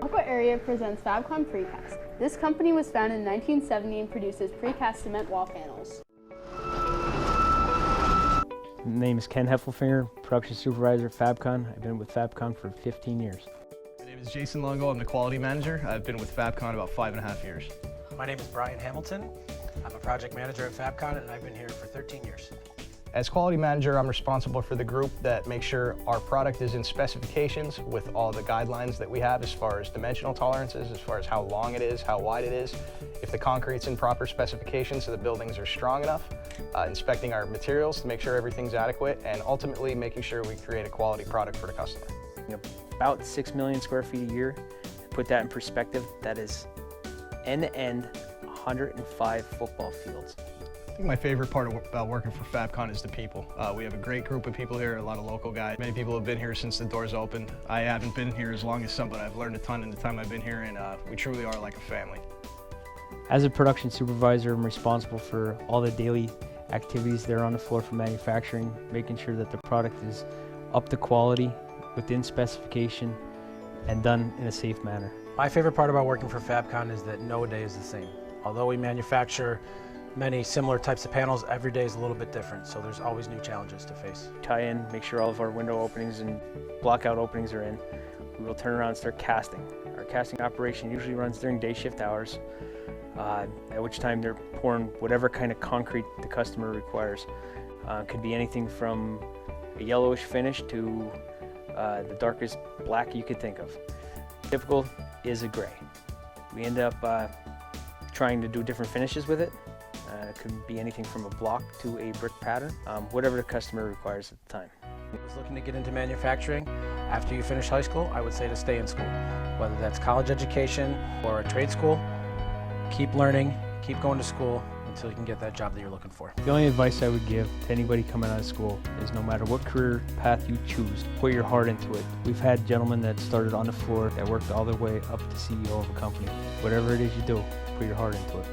Tamaqua area presents Fabcon Precast. This company was founded in 1970 and produces precast cement wall panels. My name is Ken Heffelfinger, production supervisor at Fabcon. I've been with Fabcon for 15 years. My name is Jason Longo. I'm the quality manager. I've been with Fabcon about 5.5 years. My name is Brian Hamilton. I'm a project manager at Fabcon and I've been here for 13 years. As quality manager, I'm responsible for the group that makes sure our product is in specifications with all the guidelines that we have as far as dimensional tolerances, as far as how long it is, how wide it is, if the concrete's in proper specifications so the buildings are strong enough, inspecting our materials to make sure everything's adequate, and ultimately making sure we create a quality product for the customer. About 6 million square feet a year. To put that in perspective, that is end-to-end 105 football fields. I think my favorite part about working for Fabcon is the people. We have a great group of people here, a lot of local guys. Many people have been here since the doors opened. I haven't been here as long as some, but I've learned a ton in the time I've been here, and we truly are like a family. As a production supervisor, I'm responsible for all the daily activities there on the floor for manufacturing, making sure that the product is up to quality, within specification, and done in a safe manner. My favorite part about working for Fabcon is that no day is the same. Although we manufacture many similar types of panels, every day is a little bit different, so there's always new challenges to face. Tie in, make sure all of our window openings and blockout openings are in. We will turn around and start casting. Our casting operation usually runs during day shift hours, at which time they're pouring whatever kind of concrete the customer requires. Could be anything from a yellowish finish to the darkest black you could think of. Typical is a gray. We end up trying to do different finishes with it. It could be anything from a block to a brick pattern, whatever the customer requires at the time. If I was looking to get into manufacturing, after you finish high school, I would say to stay in school. Whether that's college education or a trade school, keep learning, keep going to school until you can get that job that you're looking for. The only advice I would give to anybody coming out of school is no matter what career path you choose, put your heart into it. We've had gentlemen that started on the floor that worked all their way up to CEO of a company. Whatever it is you do, put your heart into it.